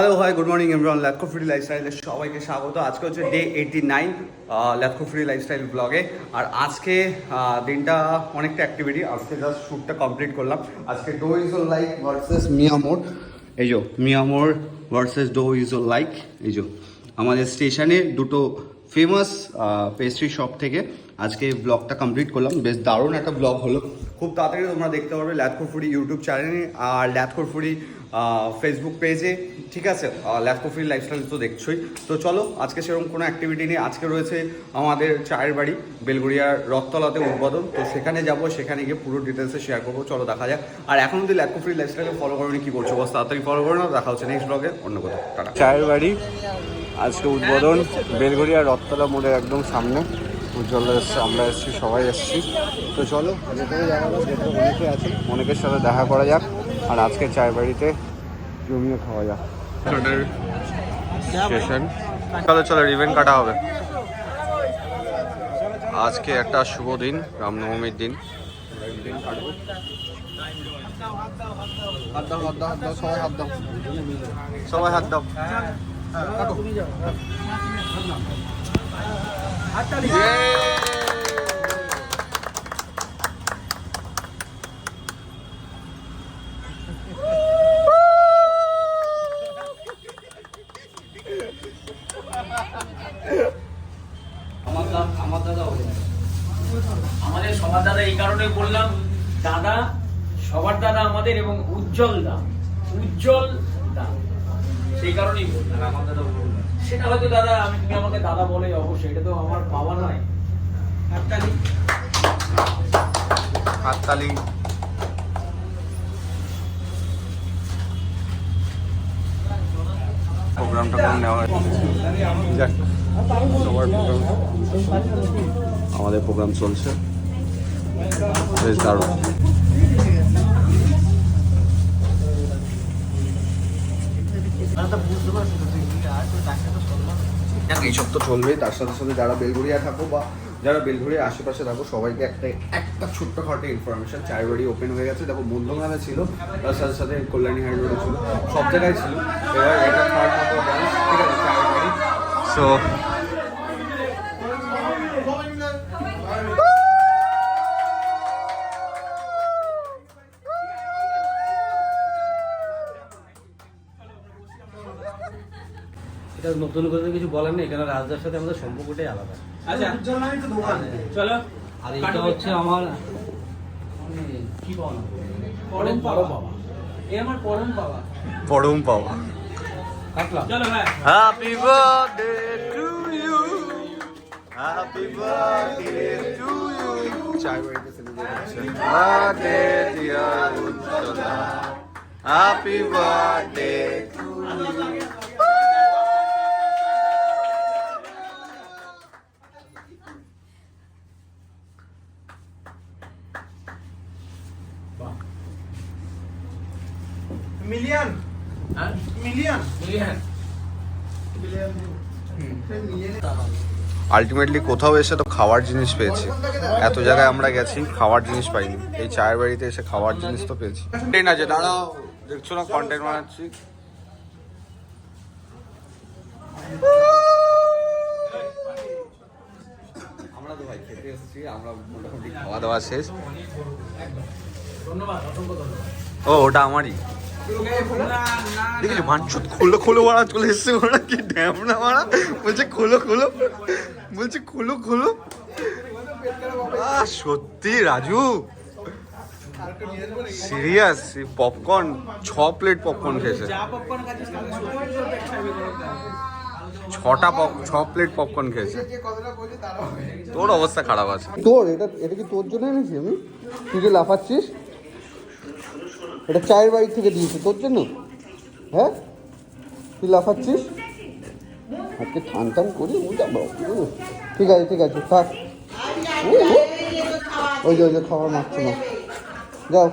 Hello hi good morning everyone, ল্যাথকো free লাইফস্টাইলে সবাইকে স্বাগত। আজকে হচ্ছে ডে 89 ল্যাথকো ফ্রি লাইফস্টাইল ব্লগে। আর আজকে দিনটা অনেকটা অ্যাক্টিভিটি। আজকে জাস্ট শ্যুটটা কমপ্লিট করলাম। আজকে ডো ইজ অল লাইক ভার্সেস মিয়ামোর। এই যে মিয়ামোর ভার্সেস ডো ইজ অল লাইক। এই যে আমাদের স্টেশনে দুটো ফেমাস পেস্ট্রি শপ থেকে আজকে ব্লগটা কমপ্লিট করলাম। বেশ দারুণ একটা ব্লগ হলো। খুব তাড়াতাড়ি তোমরা দেখতে পারবে ল্যাথকো ফুডি ইউটিউব চ্যানেলে আর ল্যাথকো ফুডি ফেসবুক পেজে, ঠিক আছে? ল্যাথকো ফ্রি লাইফস্টাইল তো দেখছোই। তো চলো, আজকে সেরকম কোনো অ্যাক্টিভিটি নেই। আজকে রয়েছে আমাদের চায়ের বাড়ি বেলঘড়িয়ার রথতলাতে উদ্বোধন। তো সেখানে যাব, সেখানে গিয়ে পুরো ডিটেলসে শেয়ার করবো। চলো দেখা যাক। আর এখন যদি ল্যাথকো ফ্রি লাইফস্টাইলে ফলো করোনি কী করছো, বস তাড়াতাড়ি ফলো করে নাও। দেখা হচ্ছে নেক্সট ব্লগে অন্য কোথাও। টাটা। চায়ের বাড়ি আজকে উদ্বোধন বেলঘড়িয়া রথতলা মোড়ের একদম সামনে। উজ্জ্বল এসছে, আমরা এসেছি, সবাই এসেছি। তো চলো যেখানে যাওয়া যাক, যেখানে অনেকে আছে অনেকের সাথে দেখা করা যাক। আর আজকে চায়ের বাড়িতে জমিয়ে খাওয়া যাক। স্টেশন চলো চলো রিভেন কাটা হবে। আজকে একটা শুভ দিন, রামনবমীর দিন। হাত দাও, হাত দাও, হাত দাও, সবাই হাত দাও, সবাই হাত দাও। আমাদের সবার দাদা, এই কারণে বললাম দাদা, সবার দাদা আমাদের, এবং উজ্জ্বল দা, উজ্জ্বল দা, সেই কারণেই বললাম আমার দাদা বললাম। সেটা হয়তো দাদা, তুমি আমাকে দাদা বলে অবশ্যই, এটা তো আমার পাওয়া নয়। হাততালি, হাততালি। প্রোগ্রামটা করে নেওয়া হয়। সবার প্রোগ্রাম, আমাদের প্রোগ্রাম চলছে, বেশ দারুণ। এইসব তো চলবেই। তার সাথে সাথে যারা বেলঘড়িয়া থাকো বা যারা বেলঘড়িয়ার আশেপাশে থাকো, সবাইকে একটা ছোট্টখাটো ইনফরমেশন। চায়ের বাড়ি ওপেন হয়ে গেছে। দেখো মধ্যমগ্রামে ছিল, তার সাথে সাথে কল্যাণী হাই রোডে ছিল, সব জায়গায় ছিল। এবার এটা থার্ড মতো ব্রাঞ্চ, ঠিক আছে, চায়ের বাড়ি। সো এটা নতুন করে কিছু বলার নেই, কেন রাজদার সাথে আমাদের সম্পর্কটাই আলাদা। আচ্ছা চলো। আর এটা হচ্ছে আমার কি পাওয়া, পরম বাবা, এ আমার পরম বাবা, পরম পাওয়া। কাটলাম। চলো ভাই। Happy birthday to you, happy birthday to you. চায়ের বাড়িতে সেলিব্রেট হচ্ছে। Birthday dear Ujjwala, happy birthday to you. Million হ্যাঁ মিলিয়ন মিলিয়ন। আলটিমেটলি কোথাও এসে তো খাওয়ার জিনিস পেয়েছি। এত জায়গায় আমরা গেছি, খাওয়ার জিনিস পাইনি। এই চায়ের বাড়িতে এসে খাওয়ার জিনিস তো পেয়েছি। ট্রেন আছে, দাঁড়াও, দেখছো না কন্টেন্ট বানাচ্ছি। আমরা তো ভাই খেতে এসেছি, আমরা মোটামুটি খাওয়া দাওয়া শেষ। ধন্যবাদ, অসংখ্য ধন্যবাদ। ও ওটা আমারই। দেখেছো মানছুত, খোলো খোলো মারা চলে এসছে। ওরা কি ড্যামনা মারা বলছে খোলো খোলো, বলছে খোলো খোলো। সত্যি Raju serious, popcorn 6 plate popcorn খেয়েছে। যা পপকর্ন খাচ্ছিস তাহলে সত্যি তোর পেট খাবে বড়। 6 প্লেট পপকর্ন খেয়েছে। তোর অবস্থা খারাপ আছে। তোর এটা কি তোর জন্য এনেছি আমি? তুই যে লাফাচ্ছিস, এটা চায়ের বাড়ি থেকে দিয়েছে তোর জন্য। হ্যাঁ তুই লাফাচ্ছিস, আজকে ঠান টান করি। ঠিক আছে ঠিক আছে থাক। ওই যে খাবার মারছে না, যাও।